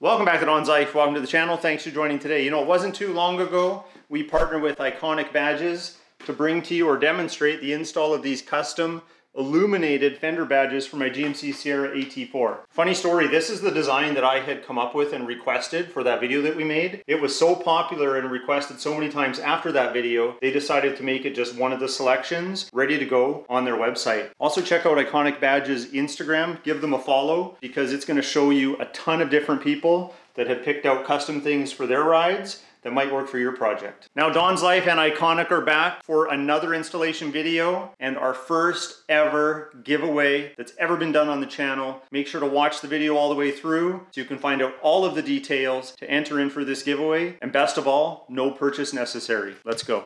Welcome back to Donslife. Welcome to the channel. Thanks for joining today. You know, it wasn't too long ago we partnered with Ikonic Badges to bring to you or demonstrate the install of these custom illuminated fender badges for my GMC Sierra AT4. Funny story, this is the design that I had come up with and requested for that video that we made. It was so popular and requested so many times after that video, they decided to make it just one of the selections ready to go on their website. Also check out Ikonic Badges Instagram, give them a follow because it's going to show you a ton of different people that have picked out custom things for their rides that might work for your project. Now Donslife and Ikonic are back for another installation video and our first ever giveaway that's ever been done on the channel. Make sure to watch the video all the way through so you can find out all of the details to enter in for this giveaway. And best of all, no purchase necessary. Let's go.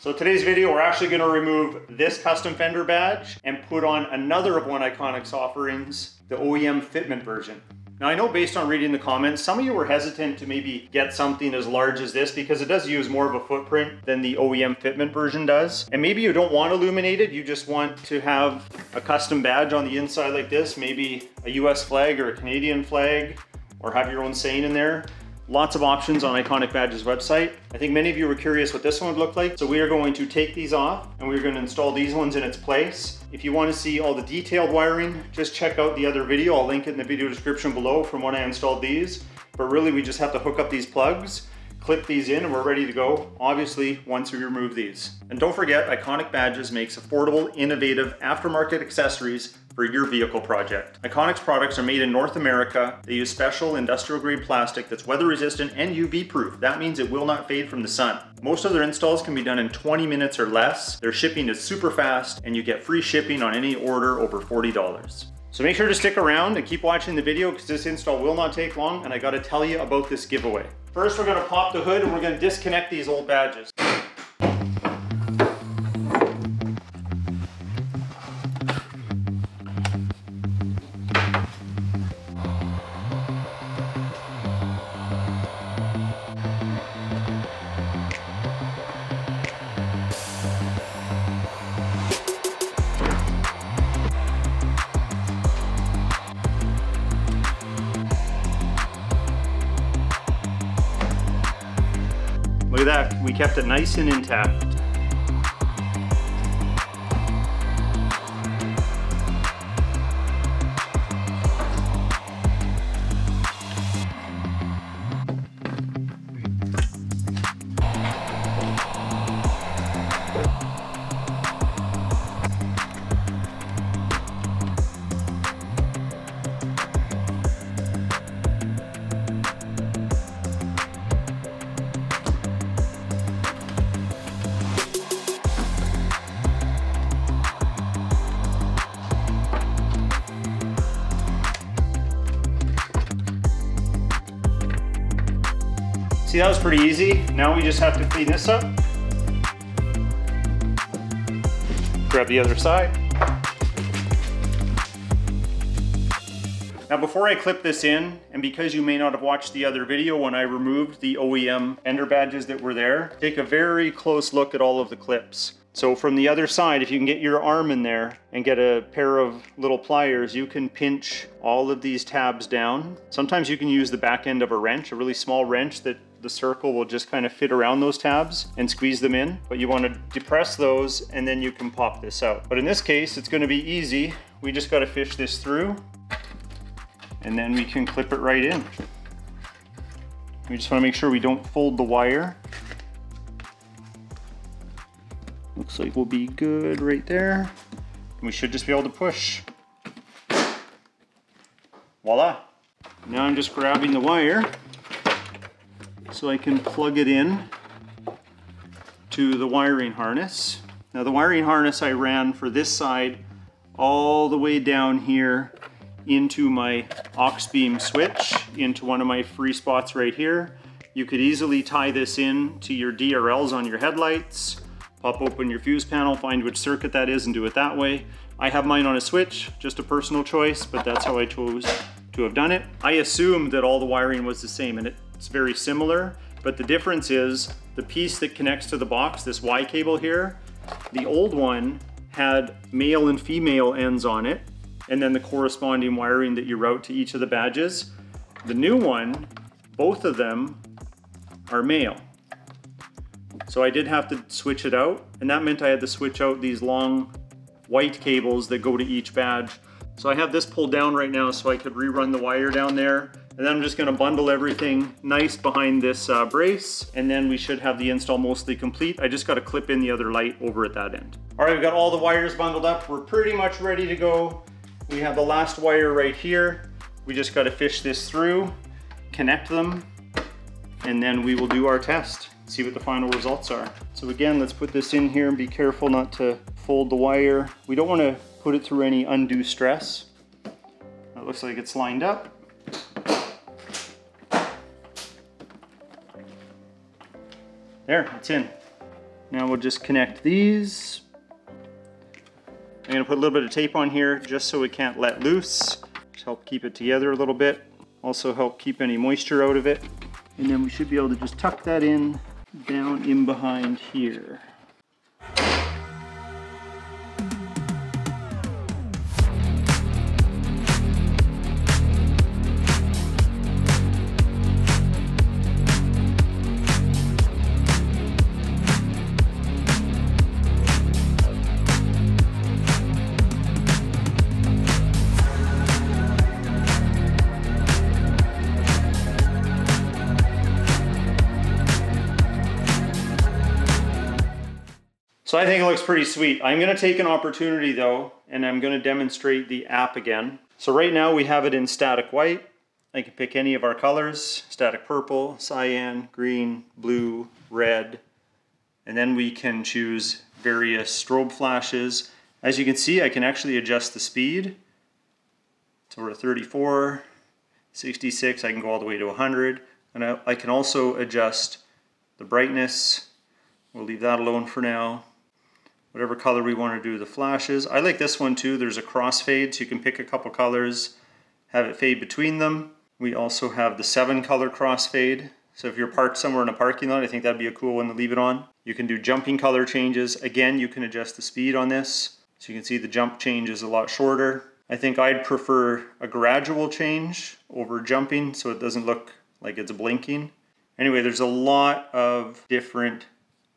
So today's video, we're actually going to remove this custom fender badge and put on another of one Ikonic's offerings, the OEM fitment version. Now I know based on reading the comments, some of you were hesitant to maybe get something as large as this because it does use more of a footprint than the OEM fitment version does. And maybe you don't want illuminated, you just want to have a custom badge on the inside like this, maybe a US flag or a Canadian flag, or have your own saying in there. Lots of options on Ikonic Badges website. I think many of you were curious what this one would look like. So we are going to take these off and we're going to install these ones in its place. If you want to see all the detailed wiring, just check out the other video. I'll link it in the video description below from when I installed these. But really we just have to hook up these plugs, clip these in, and we're ready to go, obviously, once we remove these. And don't forget, Ikonic Badges makes affordable, innovative, aftermarket accessories for your vehicle project. Ikonic's products are made in North America. They use special industrial grade plastic that's weather resistant and UV proof. That means it will not fade from the sun. Most of their installs can be done in 20 minutes or less. Their shipping is super fast and you get free shipping on any order over $40. So make sure to stick around and keep watching the video because this install will not take long and I gotta tell you about this giveaway. First, we're gonna pop the hood and we're gonna disconnect these old badges. Look at that, we kept it nice and intact. See, that was pretty easy. Now we just have to clean this up. Grab the other side. Now before I clip this in, and because you may not have watched the other video when I removed the OEM fender badges that were there, take a very close look at all of the clips. So from the other side, if you can get your arm in there and get a pair of little pliers, you can pinch all of these tabs down. Sometimes you can use the back end of a wrench, a really small wrench that the circle will just kind of fit around those tabs and squeeze them in. But you want to depress those and then you can pop this out. But in this case, it's going to be easy. We just got to fish this through and then we can clip it right in. We just want to make sure we don't fold the wire. Looks like we'll be good right there. We should just be able to push. Voila. Now I'm just grabbing the wire so I can plug it in to the wiring harness. Now the wiring harness I ran for this side all the way down here into my aux beam switch, into one of my free spots right here. You could easily tie this in to your DRLs on your headlights, pop open your fuse panel, find which circuit that is and do it that way. I have mine on a switch, just a personal choice, but that's how I chose to have done it. I assumed that all the wiring was the same, and it's very similar, but the difference is the piece that connects to the box, this Y cable here, The old one had male and female ends on it, and then the corresponding wiring that you route to each of the badges. The new one, both of them are male. So I did have to switch it out, and that meant I had to switch out these long white cables that go to each badge. So I have this pulled down right now so I could rerun the wire down there, and then I'm just gonna bundle everything nice behind this brace, and then we should have the install mostly complete. I just gotta clip in the other light over at that end. All right, we've got all the wires bundled up. We're pretty much ready to go. We have the last wire right here. We just gotta fish this through, connect them, and then we will do our test, see what the final results are. So again, let's put this in here and be careful not to fold the wire. We don't wanna put it through any undue stress. It looks like it's lined up. There, it's in. Now we'll just connect these. I'm gonna put a little bit of tape on here just so it can't let loose. Just help keep it together a little bit. Also help keep any moisture out of it. And then we should be able to just tuck that in, down in behind here. So I think it looks pretty sweet. I'm gonna take an opportunity though, and I'm gonna demonstrate the app again. So right now we have it in static white. I can pick any of our colors, static purple, cyan, green, blue, red, and then we can choose various strobe flashes. As you can see, I can actually adjust the speed. So we're at 34, 66, I can go all the way to 100, and I can also adjust the brightness. We'll leave that alone for now. Whatever color we want to do the flashes. I like this one too. There's a crossfade, so you can pick a couple colors, have it fade between them. We also have the 7-color crossfade. So if you're parked somewhere in a parking lot, I think that'd be a cool one to leave it on. You can do jumping color changes. Again, you can adjust the speed on this. So you can see the jump change is a lot shorter. I think I'd prefer a gradual change over jumping so it doesn't look like it's blinking. Anyway, there's a lot of different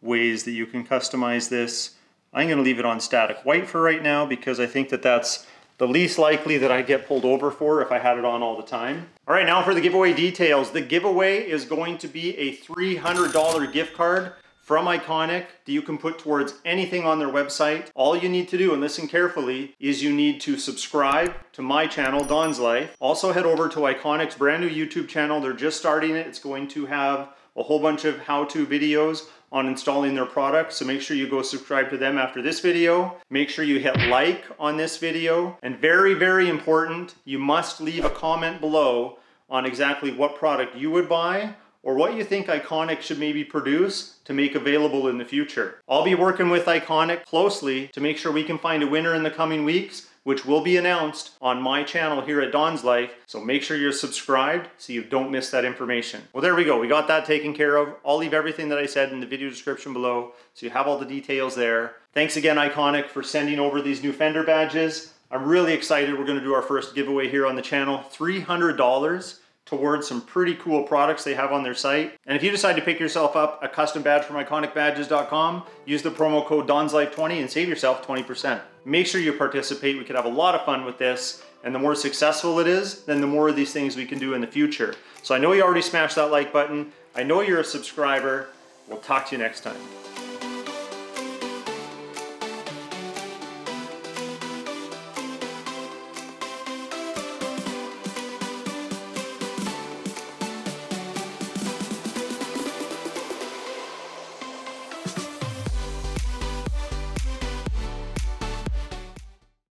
ways that you can customize this. I'm going to leave it on static white for right now because I think that that's the least likely that I get pulled over for if I had it on all the time. All right, now for the giveaway details. The giveaway is going to be a $300 gift card from Ikonic that you can put towards anything on their website. All you need to do, and listen carefully, is you need to subscribe to my channel, Donslife. Also head over to Ikonic's brand new YouTube channel. They're just starting it. It's going to have a whole bunch of how-to videos on installing their products, so make sure you go subscribe to them after this video. Make sure you hit like on this video, and very, very important, you must leave a comment below on exactly what product you would buy or what you think Ikonic should maybe produce to make available in the future. I'll be working with Ikonic closely to make sure we can find a winner in the coming weeks, which will be announced on my channel here at Donslife. So make sure you're subscribed so you don't miss that information. Well, there we go. We got that taken care of. I'll leave everything that I said in the video description below so you have all the details there. Thanks again, Ikonic, for sending over these new Fender badges. I'm really excited. We're going to do our first giveaway here on the channel. $300 towards some pretty cool products they have on their site. And if you decide to pick yourself up a custom badge from iconicbadges.com, use the promo code DONSLIFE20 and save yourself 20%. Make sure you participate. We could have a lot of fun with this. And the more successful it is, then the more of these things we can do in the future. So I know you already smashed that like button. I know you're a subscriber. We'll talk to you next time.